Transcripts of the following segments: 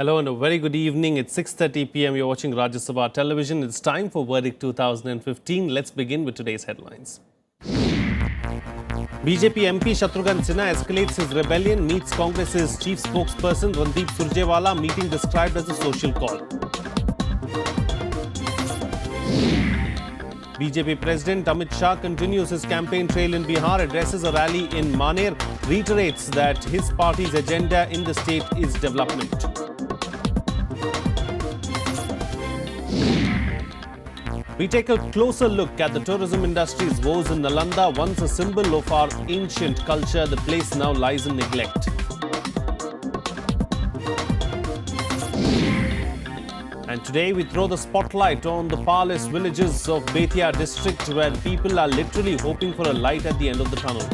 Hello and a very good evening. It's 6:30 p.m. You're watching Rajya Sabha television. It's time for Verdict 2015. Let's begin with today's headlines. BJP MP Shatrughan Sinha escalates his rebellion, meets Congress's chief spokesperson Randeep Surjewala, meeting described as a social call. BJP President Amit Shah continues his campaign trail in Bihar, addresses a rally in Maner, reiterates that his party's agenda in the state is development. We take a closer look at the tourism industry's woes in Nalanda, once a symbol of our ancient culture. The place now lies in neglect. And today we throw the spotlight on the powerless villages of Bettiah district, where people are literally hoping for a light at the end of the tunnel.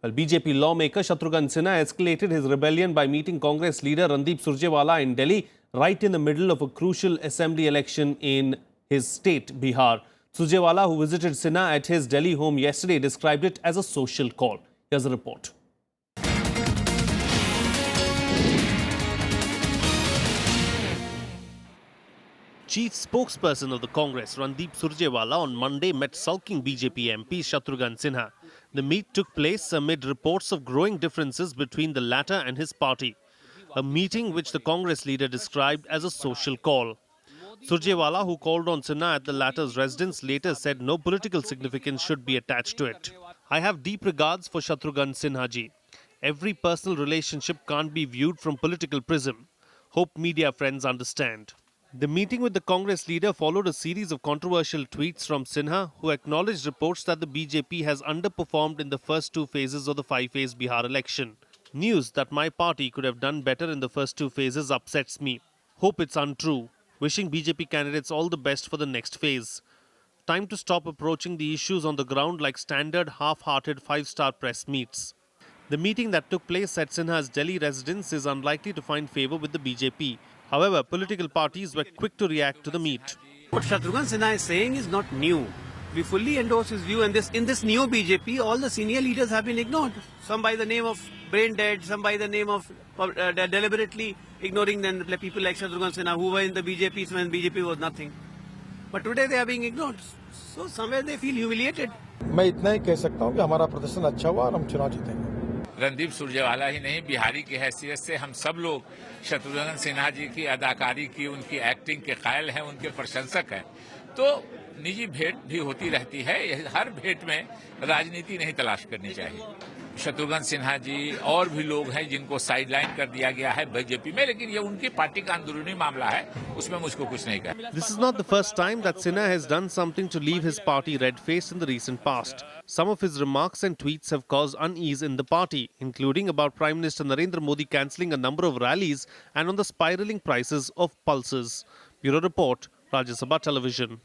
Well, BJP lawmaker Shatrughan Sinha escalated his rebellion by meeting Congress leader Randeep Surjewala in Delhi, right in the middle of a crucial assembly election in his state, Bihar. Surjewala, who visited Sinha at his Delhi home yesterday, described it as a social call. Here's a report. Chief spokesperson of the Congress, Randeep Surjewala, on Monday met sulking BJP MP Shatrughan Sinha. The meet took place amid reports of growing differences between the latter and his party. A meeting which the Congress leader described as a social call. Surjewala, who called on Sinha at the latter's residence, later said no political significance should be attached to it. I have deep regards for Shatrughan Sinha ji. Every personal relationship can't be viewed from political prism. Hope media friends understand. The meeting with the Congress leader followed a series of controversial tweets from Sinha, who acknowledged reports that the BJP has underperformed in the first two phases of the five-phase Bihar election. News that my party could have done better in the first two phases upsets me. Hope it's untrue. Wishing BJP candidates all the best for the next phase. Time to stop approaching the issues on the ground like standard half-hearted five-star press meets. The meeting that took place at Sinha's Delhi residence is unlikely to find favour with the BJP. However, political parties were quick to react to the meet. What Shatrughan Sinha is saying is not new. We fully endorse his view, and in this new BJP, all the senior leaders have been ignored. Some by the name of brain dead, some by the name of deliberately ignoring them, people like Shatrughan Sinha, who were in the BJP when BJP was nothing. But today they are being ignored. So somewhere they feel humiliated. मैं इतना ही कह सकता हूँ कि हमारा प्रदर्शन अच्छा हुआ और हम चुनाव जीतेंगे। रणदीप सुरजेवाला ही नहीं, बिहारी की हैसियत से हम सब लोग शत्रुघ्न सिन्हा जी की अदाकारी की, उनकी एक्टिंग के कायल हैं, उनके प्रशंसक हैं। तो निजी भेंट भी होती रहती है, हर भेंट में राजनीति नहीं तलाश करनी चाहिए। शत्रुघ्न सिन्हा जी और भी लोग हैं जिनको साइडलाइन कर दिया गया है बीजेपी में, लेकिन ये उनकी पार्टी का अंदरूनी मामला है, उसमें मुझको कुछ नहीं कहना। This is not the first time that Sinha has done something to leave his party red-faced in the recent past. Some of his remarks and tweets have caused unease in the party, including about Prime Minister Narendra Modi cancelling a number of rallies and on the spiralling prices of pulses. Bureau Report, Rajya Sabha Television.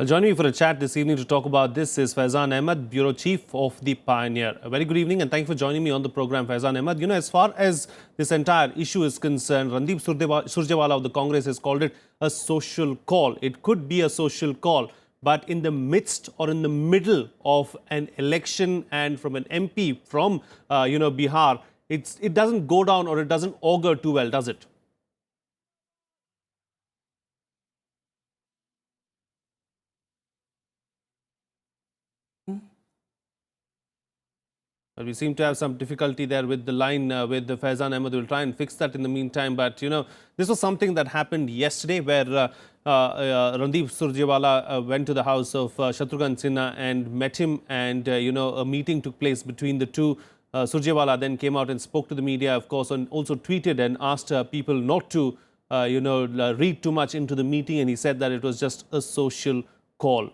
Joining me for a chat this evening to talk about this is Faizan Ahmed, Bureau Chief of the Pioneer. A very good evening and thank you for joining me on the program, Faizan Ahmed. You know, as far as this entire issue is concerned, Randeep Surjewala of the Congress has called it a social call. It could be a social call, but in the midst or in the middle of an election and from an MP from, Bihar, it doesn't go down or it doesn't augur too well, does it? We seem to have some difficulty there with the line with the Faizan Ahmed. We'll try and fix that in the meantime. But, you know, this was something that happened yesterday where Randeep Surjewala went to the house of Shatrughan Sinha and met him. And, a meeting took place between the two. Surjewala then came out and spoke to the media, of course, and also tweeted and asked people not to, read too much into the meeting. And he said that it was just a social call.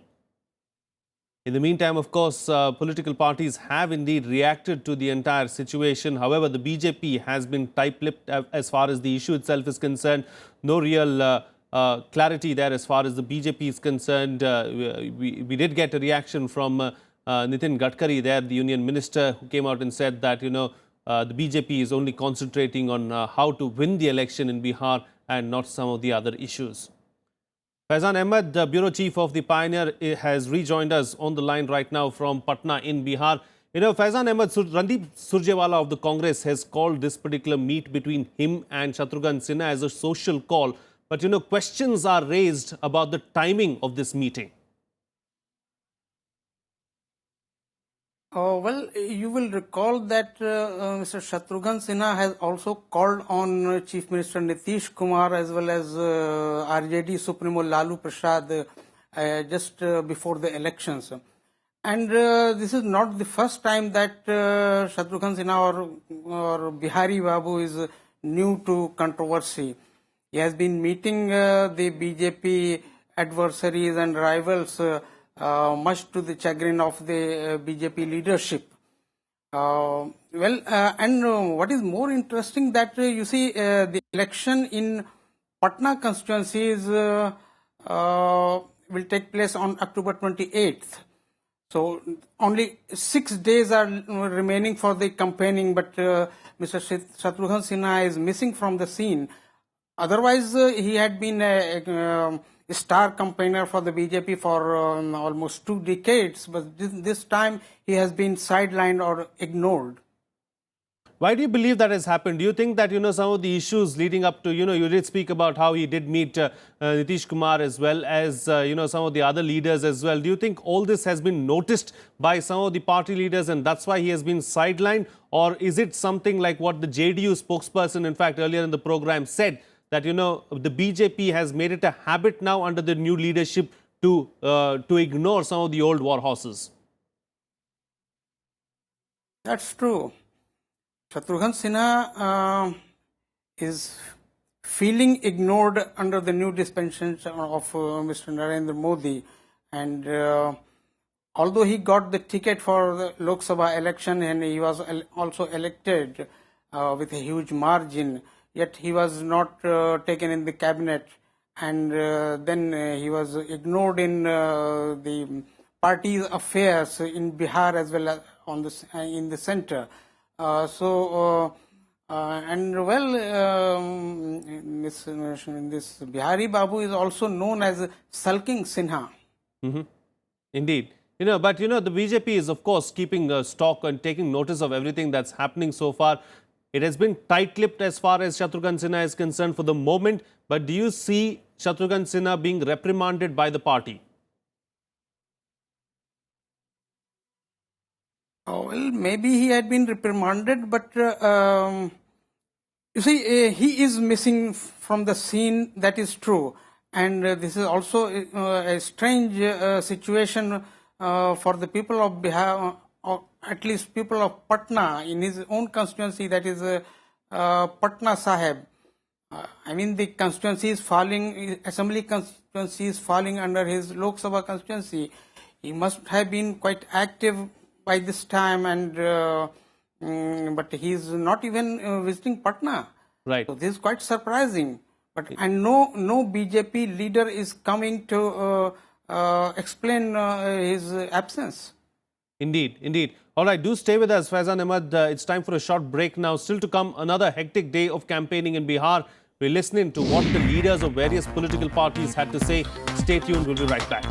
In the meantime, of course, political parties have indeed reacted to the entire situation. However, the BJP has been tight-lipped as far as the issue itself is concerned. No real clarity there as far as the BJP is concerned. We did get a reaction from Nitin Gadkari there, the union minister, who came out and said that, the BJP is only concentrating on how to win the election in Bihar and not some of the other issues. Faizan Ahmed, the Bureau Chief of the Pioneer, has rejoined us on the line right now from Patna in Bihar. You know, Faizan Ahmed, Randeep Surjewala of the Congress has called this particular meet between him and Shatrughan Sinha as a social call. But, you know, questions are raised about the timing of this meeting. Well, you will recall that Mr. Shatrughan Sinha has also called on Chief Minister Nitish Kumar as well as RJD Supremo Lalu Prasad just before the elections. And this is not the first time that Shatrughan Sinha or Bihari Babu is new to controversy. He has been meeting the BJP adversaries and rivals much to the chagrin of the BJP leadership. And what is more interesting that you see the election in Patna constituencies will take place on October 28th. So only 6 days are remaining for the campaigning, but Mr. Shatrughan Sinha is missing from the scene. Otherwise, he had been a star campaigner for the BJP for almost 2 decades, but this time he has been sidelined or ignored. Why do you believe that has happened? Do you think that, you know, some of the issues leading up to, you know, you did speak about how he did meet Nitish Kumar as well as, you know, some of the other leaders as well. Do you think all this has been noticed by some of the party leaders and that's why he has been sidelined? Or is it something like what the JDU spokesperson, in fact, earlier in the program said, that, you know, the BJP has made it a habit now under the new leadership to ignore some of the old war horses? That's true. Shatrughan Sinha is feeling ignored under the new dispensation of Mr. Narendra Modi, and although he got the ticket for the Lok Sabha election and he was also elected with a huge margin, yet he was not taken in the cabinet, and then he was ignored in the party's affairs in Bihar as well as in the center. This Bihari Babu is also known as Sulking Sinha. Indeed. You know, but, you know, the BJP is, of course, keeping stock and taking notice of everything that's happening so far. It has been tight-lipped as far as Shatrughan Sinha is concerned for the moment. But do you see Shatrughan Sinha being reprimanded by the party? Oh, well, maybe he had been reprimanded, but you see, he is missing from the scene, that is true. And this is also a strange situation for the people of Bihar, or at least people of Patna, in his own constituency, that is Patna Sahib. I mean, the constituency is falling, assembly constituency is falling under his Lok Sabha constituency. He must have been quite active by this time, and but he is not even visiting Patna. Right. So this is quite surprising. But and no BJP leader is coming to explain his absence. Indeed, indeed. All right, do stay with us, Faizan Ahmed. It's time for a short break now. Still to come, another hectic day of campaigning in Bihar. We're listening to what the leaders of various political parties had to say. Stay tuned. We'll be right back.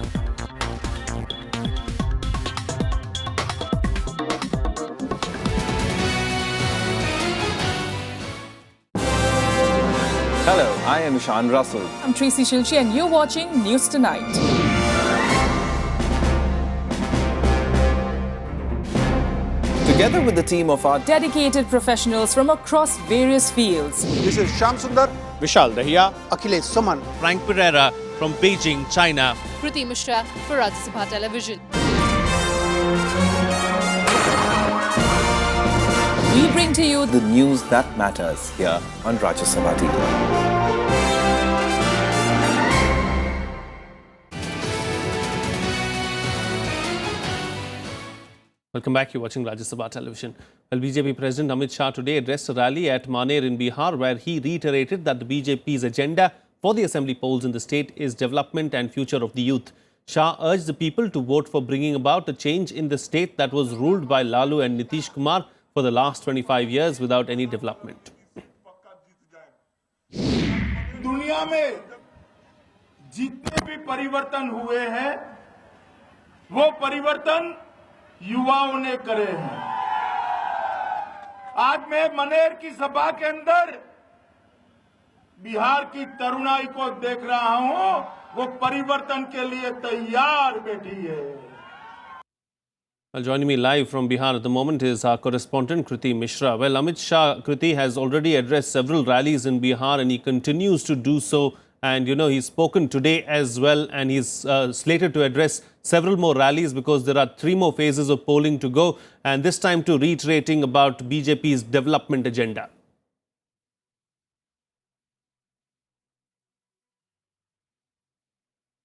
Hello, I am Ishan Russell. I'm Tracy Shilchi and you're watching News Tonight. Together with the team of our Dedicated professionals from across various fields. This is Shyam Sundar, Vishal Dahiya, Akhilesh Suman, Frank Pereira from Beijing, China. Kriti Mishra for Rajya Sabha Television. We bring to you the news that matters here on Rajya Sabha TV. Welcome back. You're watching Rajya Sabha Television. Well, BJP President Amit Shah today addressed a rally at Maner in Bihar, where he reiterated that the BJP's agenda for the assembly polls in the state is development and future of the youth. Shah urged the people to vote for bringing about a change in the state that was ruled by Lalu and Nitish Kumar for the last 25 years without any development. दुनिया में जितने भी परिवर्तन हुए हैं वो परिवर्तन युवाओं ने करे हैं। आज मैं मनेर की सभा के अंदर बिहार की तरुणाई को देख रहा हूं, वो परिवर्तन के लिए तैयार बैठी है। Well, joining me live from Bihar at the moment is our correspondent Kriti Mishra. Well, Amit Shah, Kriti, has already addressed several rallies in Bihar and he continues to do so. And, you know, he's spoken today as well and he's slated to address several more rallies because there are 3 more phases of polling to go. And this time to reiterating about BJP's development agenda.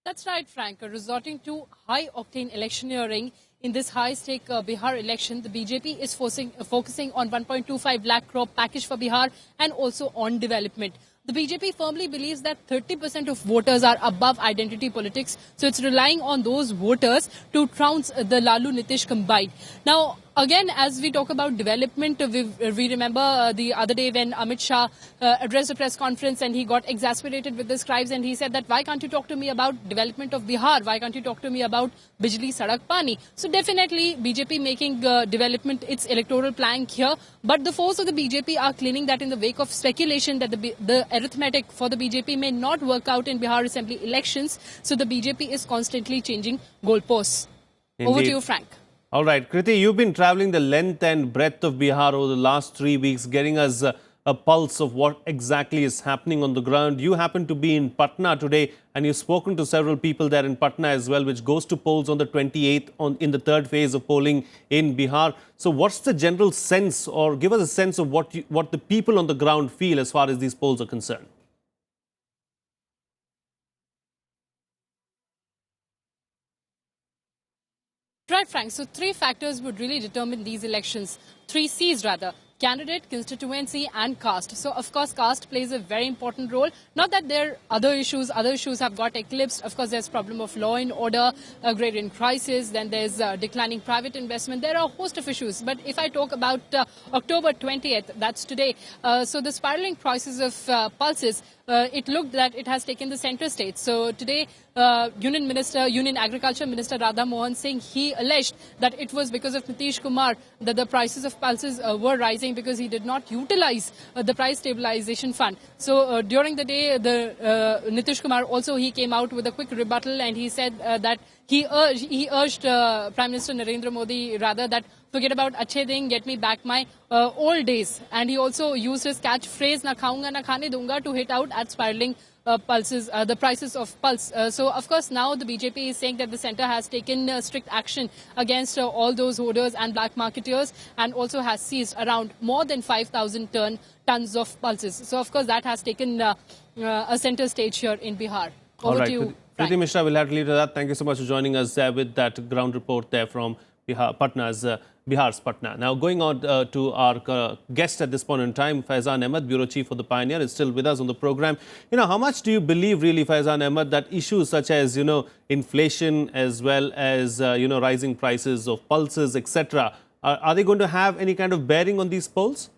That's right, Frank. Resorting to high-octane electioneering in this high-stake Bihar election, the BJP is focusing on 1.25 lakh crore package for Bihar and also on development. The BJP firmly believes that 30% of voters are above identity politics, so it's relying on those voters to trounce the Lalu Nitish combined. Now, again, as we talk about development, we remember the other day when Amit Shah addressed a press conference and he got exasperated with the scribes and he said that why can't you talk to me about development of Bihar? Why can't you talk to me about Bijli, Sadak, Pani? So definitely BJP making development its electoral plank here. But the foes of the BJP are claiming that in the wake of speculation that the arithmetic for the BJP may not work out in Bihar Assembly elections. So the BJP is constantly changing goalposts. Indeed. Over to you, Frank. All right, Kriti, you've been traveling the length and breadth of Bihar over the last 3 weeks, getting us a pulse of what exactly is happening on the ground. You happen to be in Patna today and you've spoken to several people there in Patna as well, which goes to polls on the 28th in the 3rd phase of polling in Bihar. So what's the general sense, or give us a sense of what the people on the ground feel as far as these polls are concerned? Right, Frank. So 3 factors would really determine these elections. 3 C's rather. Candidate, constituency and caste. So, of course, caste plays a very important role. Not that there are other issues have got eclipsed. Of course, there's problem of law and order, agrarian crisis, then there's declining private investment. There are a host of issues. But if I talk about October 20th, that's today, so the spiraling prices of pulses, it looked that it has taken the center stage. So today, Union Agriculture Minister Radha Mohan Singh, he alleged that it was because of Nitish Kumar that the prices of pulses were rising because he did not utilize the price stabilization fund. So during the day, Nitish Kumar also, he came out with a quick rebuttal and he said that he urged Prime Minister Narendra Modi rather that forget about Achhe Din, get me back my old days. And he also used his catchphrase, na khaunga na khane dunga, to hit out at spiraling pulses, the prices of pulse. So, of course, now the BJP is saying that the centre has taken strict action against all those hoarders and black marketeers and also has seized around more than 5,000 tons of pulses. So, of course, that has taken a centre stage here in Bihar. Over to you, Frank. Kriti Mishra, we'll have to leave it at that. Thank you so much for joining us with that ground report there from Bihar, Bihar's Patna. Now, going on to our guest at this point in time, Faizan Ahmed, Bureau Chief for the Pioneer, is still with us on the program. You know, how much do you believe really, Faizan Ahmed, that issues such as, you know, inflation as well as, you know, rising prices of pulses, etc., are they going to have any kind of bearing on these polls?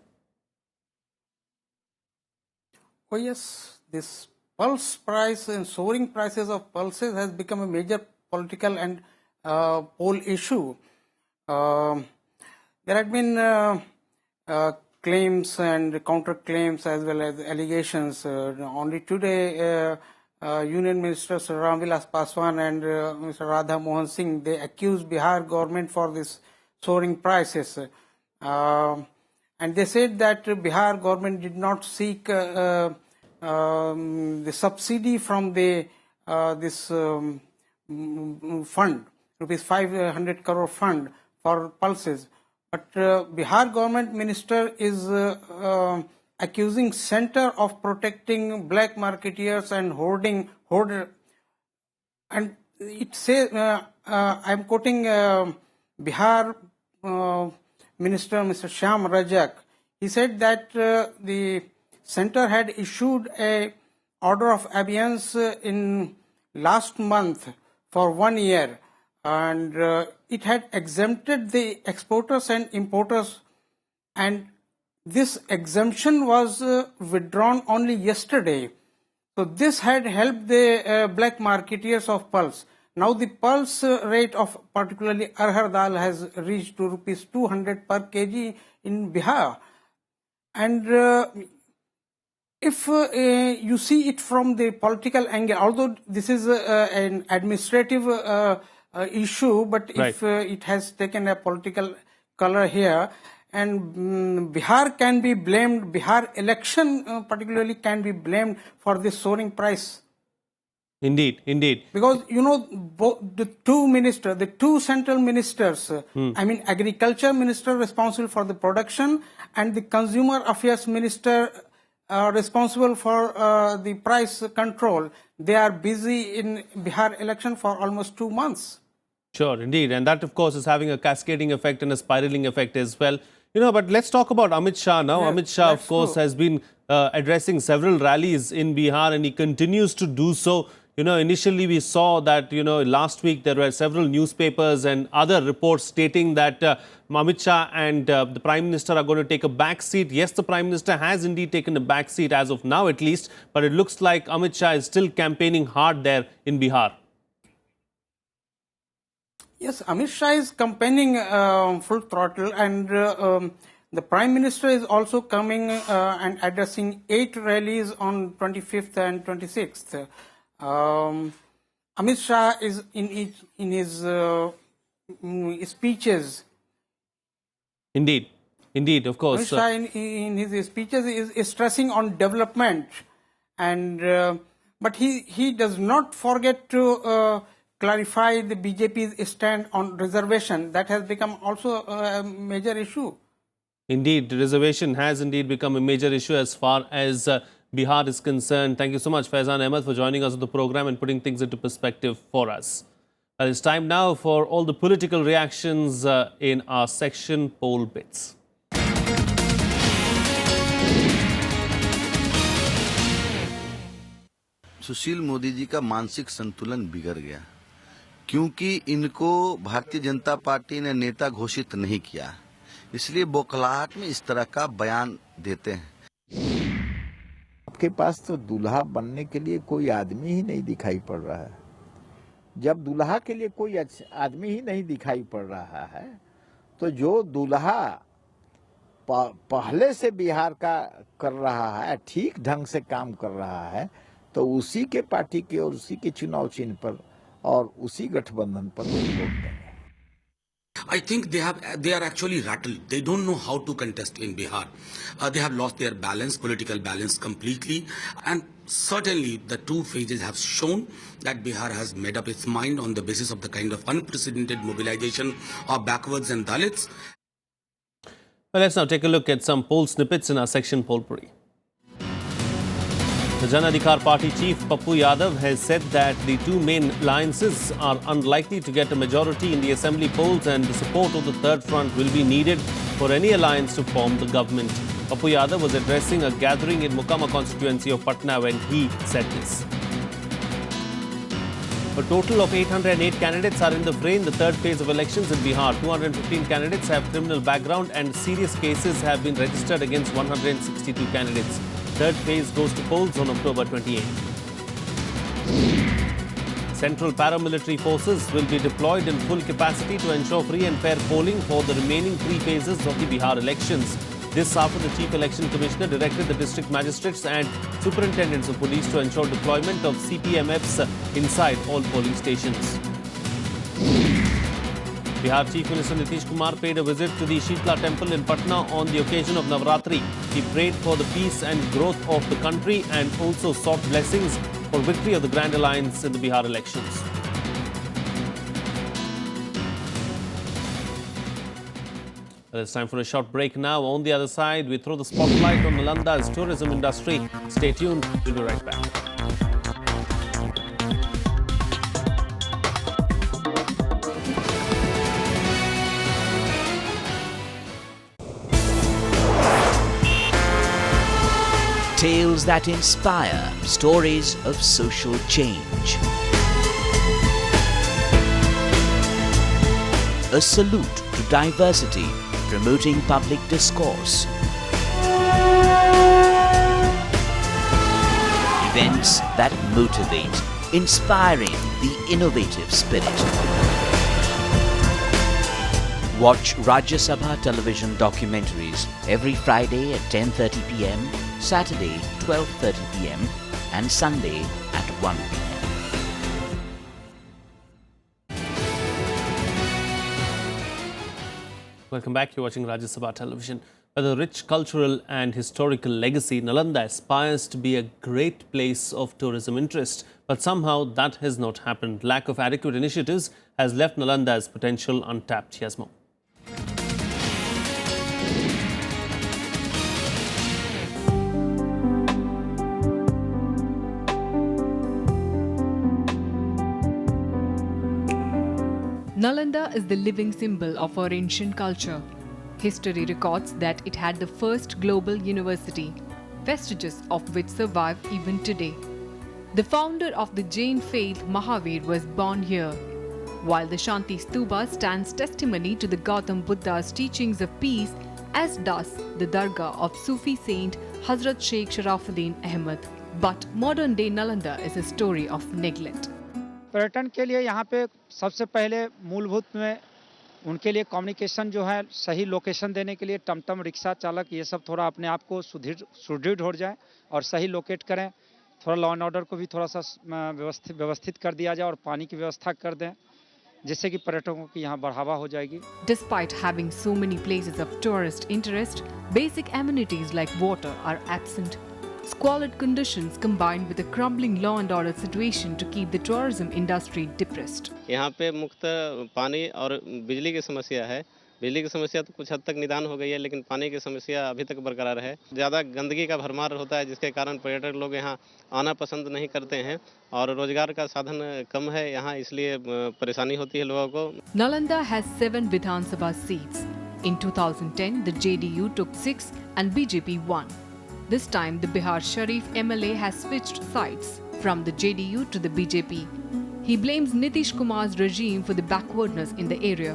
Oh, yes. This pulse price and soaring prices of pulses has become a major political and poll issue. There have been claims and counter-claims as well as allegations. Only today, Union Ministers Ram Vilas Paswan and Mr. Radha Mohan Singh, they accused Bihar government for this soaring prices. And they said that Bihar government did not seek the subsidy from the this fund, rupees 500 crore fund for pulses. But Bihar government minister is accusing center of protecting black marketeers and hoarder. And it says, I am quoting Bihar Minister Mr. Shyam Rajak. He said that the center had issued a order of abeyance in last month for 1 year, and it had exempted the exporters and importers, and this exemption was withdrawn only yesterday. So this had helped the black marketeers of pulse. Now the pulse rate of particularly arhar dal has reached to rupees 200 per kg in Bihar. And if you see it from the political angle, although this is an administrative issue, but if it has taken a political color here, and Bihar can be blamed, Bihar election particularly can be blamed for this soaring price. Indeed, indeed. Because, the two central ministers, I mean agriculture minister responsible for the production and the consumer affairs minister responsible for the price control, they are busy in Bihar election for almost 2 months. Sure, indeed. And that, of course, is having a cascading effect and a spiraling effect as well. But let's talk about Amit Shah now. Yeah, Amit Shah, of course, has been addressing several rallies in Bihar, and he continues to do so. Initially we saw that, last week there were several newspapers and other reports stating that Amit Shah and the Prime Minister are going to take a back seat. Yes, the Prime Minister has indeed taken a back seat as of now at least, but it looks like Amit Shah is still campaigning hard there in Bihar. Yes, Amit Shah is campaigning full throttle, and the Prime Minister is also coming and addressing 8 rallies on 25th and 26th. Amit Shah is in his speeches. Indeed, of course. Amit Shah in his speeches is stressing on development, and but he does not forget to clarify the BJP's stand on reservation. That has become also a major issue. Indeed, the reservation has indeed become a major issue as far as Bihar is concerned. Thank you so much, Faizan Ahmed, for joining us on the program and putting things into perspective for us. It's time now for all the political reactions in our section Poll Bits. Sushil Modi ji का मानसिक संतुलन बिगड़ गया, क्योंकि इनको Bharatiya Janata party ने नेता घोषित नहीं किया, इसलिए बौखलाहट में इस तरह का बयान देते हैं। आपके पास तो दूल्हा बनने के लिए कोई आदमी ही नहीं दिखाई पड़ रहा है। जब दूल्हा के लिए कोई आदमी ही नहीं दिखाई पड़ रहा है, तो जो दूल्हा पहले से बिहार का कर रहा है, ठीक ढंग से काम कर रहा है, तो उसी के पार्टी के और उसी के चुनाव चिन्ह पर और उसी गठबंधन पर वोट देंगे। I think they are actually rattled. They don't know how to contest in Bihar. They have lost their balance, political balance completely. And certainly the two phases have shown that Bihar has made up its mind on the basis of the kind of unprecedented mobilization of backwards and Dalits. Well, let's now take a look at some poll snippets in our section Polpuri. The Jan Adhikar Party chief Pappu Yadav has said that the two main alliances are unlikely to get a majority in the assembly polls, and the support of the third front will be needed for any alliance to form the government. Pappu Yadav was addressing a gathering in Mukama constituency of Patna when he said this. A total of 808 candidates are in the fray in the third phase of elections in Bihar. 215 candidates have criminal background and serious cases have been registered against 162 candidates. Third phase goes to polls on October 28. Central paramilitary forces will be deployed in full capacity to ensure free and fair polling for the remaining 3 phases of the Bihar elections. This after the Chief Election Commissioner directed the district magistrates and superintendents of police to ensure deployment of CPMFs inside all polling stations. Bihar Chief Minister Nitish Kumar paid a visit to the Shitla temple in Patna on the occasion of Navratri. He prayed for the peace and growth of the country and also sought blessings for victory of the Grand Alliance in the Bihar elections. Well, it's time for a short break now. On the other side, we throw the spotlight on Nalanda's tourism industry. Stay tuned. We'll be right back. Tales that inspire, stories of social change. A salute to diversity, promoting public discourse. Events that motivate, inspiring the innovative spirit. Watch Rajya Sabha television documentaries every Friday at 10:30 p.m, Saturday 12:30 p.m, and Sunday at 1 p.m. Welcome back. You're watching Rajya Sabha Television. With a rich cultural and historical legacy, Nalanda aspires to be a great place of tourism interest. But somehow that has not happened. Lack of adequate initiatives has left Nalanda's potential untapped. Here's more. Nalanda is the living symbol of our ancient culture. History records that it had the first global university, vestiges of which survive even today. The founder of the Jain faith, Mahavir, was born here, while the Shanti Stupa stands testimony to the Gautam Buddha's teachings of peace, as does the Dargah of Sufi saint Hazrat Sheikh Sharafuddin Ahmad. But modern-day Nalanda is a story of neglect. पर्यटन के लिए यहाँ पे सबसे पहले मूलभूत में उनके लिए कम्युनिकेशन जो है सही लोकेशन देने के लिए टमटम रिक्शा चालक ये सब थोड़ा अपने आप को सुदृढ़ हो जाए और सही लोकेट करें. थोड़ा लॉ एंड ऑर्डर को भी थोड़ा सा व्यवस्थित कर दिया जाए और पानी की व्यवस्था कर दें जिससे कि पर्यटकों की यहाँ बढ़ावा हो जाएगी. Despite having so many places of tourist interest, basic amenities like water are absent. Squalid conditions combined with a crumbling law and order situation to keep the tourism industry depressed. यहाँ पे मुख्य पानी और बिजली की समस्या है. बिजली की समस्या तो कुछ हद तक निदान हो गई है, लेकिन पानी की समस्या अभी तक बरकरार है. ज़्यादा गंदगी का भरमार होता है जिसके कारण पर्यटक लोग यहाँ आना पसंद नहीं करते हैं और रोजगार का साधन कम है यहाँ, इसलिए परेशानी होती है लोगों को. Nalanda has 7 Vidhan Sabha seats. In 2010, the JDU took 6 and BJP won. This time, the Bihar Sharif MLA has switched sides from the JDU to the BJP. He blames Nitish Kumar's regime for the backwardness in the area.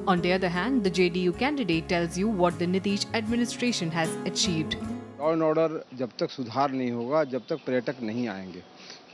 On the other hand, the JDU candidate tells you what the Nitish administration has achieved. Law and order जब तक सुधार नहीं होगा, जब तक पर्यटक नहीं आएंगे.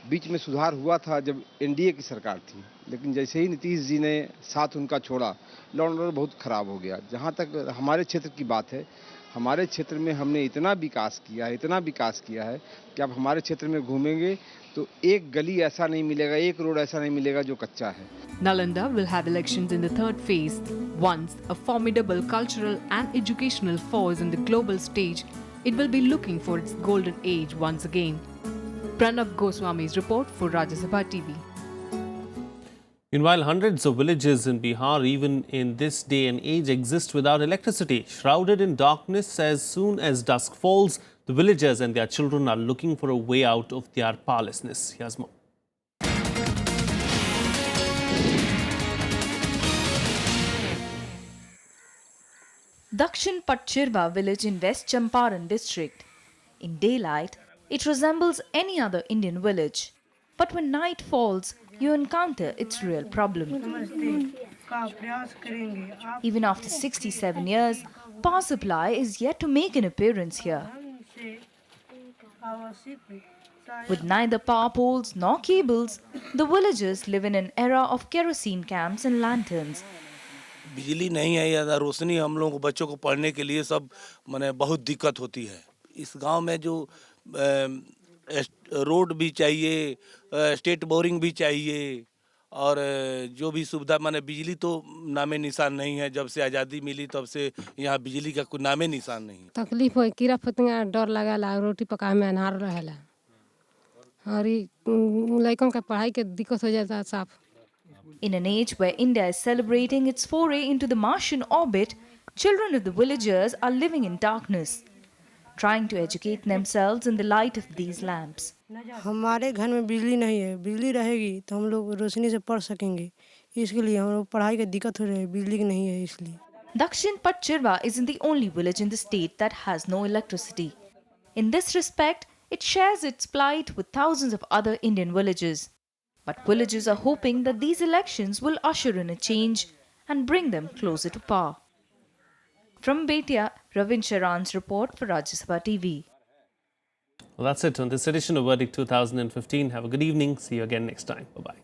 बीच में सुधार हुआ था जब एनडीए की सरकार थी, लेकिन जैसे ही नीतीश जी ने साथ उनका छोड़ा, लॉ एंड ऑर्डर बहुत खराब हो गया. जहाँ तक हमारे क्षेत्र की बात है, हमारे क्षेत्र में हमने इतना विकास किया है कि आप हमारे क्षेत्र में घूमेंगे तो एक गली ऐसा नहीं मिलेगा, एक रोड ऐसा नहीं मिलेगा जो कच्चा है. Nalanda will have elections in the third phase. Once a formidable cultural and educational force on the global stage, it will be looking for its golden age once again. Pranab Goswami's report for Rajya Sabha TV. Meanwhile, hundreds of villages in Bihar, even in this day and age, exist without electricity. Shrouded in darkness as soon as dusk falls, the villagers and their children are looking for a way out of their powerlessness. Here's more. Dakshin Patchirva village in West Champaran district. In daylight, it resembles any other Indian village. But when night falls, you encounter its real problem. Even after 67 years, power supply is yet to make an appearance here. With neither power poles nor cables, the villagers live in an era of kerosene camps and lanterns. बिजली नहीं है या रोशनी हम लोगों को बच्चों को पढ़ने के लिए सब माने बहुत दिक्कत होती है. इस गांव में जो रोड भी चाहिए, स्टेट बोरिंग भी चाहिए और जो भी सुविधा माने बिजली तो नामे निशान नहीं है. जब से आज़ादी मिली तब से यहाँ बिजली का कोई नामे निशान नहीं. तकलीफ हो, कीड़ा फतिंगा डर लगेला, रोटी पकाए में अनहार रहेला और लड़कों का पढ़ाई के दिक्कत हो जाता है साफ. In an age where India is celebrating its foray into the Martian orbit, children of the villagers are living in darkness, trying to educate themselves in the light of these lamps. हमारे घर में बिजली नहीं है. बिजली रहेगी तो हम लोग रोशनी से पढ़ सकेंगे. इसके लिए हम लोग पढ़ाई की दिक्कत हो रही है, बिजली नहीं है इसलिए. Dakshin Patchirva isn't the only village in the state that has no electricity. In this respect, it shares its plight with thousands of other Indian villages. But villagers are hoping that these elections will usher in a change and bring them closer to power. From Betia, Ravin Sharan's report for Rajya Sabha TV. Well, that's it on this edition of Verdict 2015. Have a good evening. See you again next time. Bye-bye.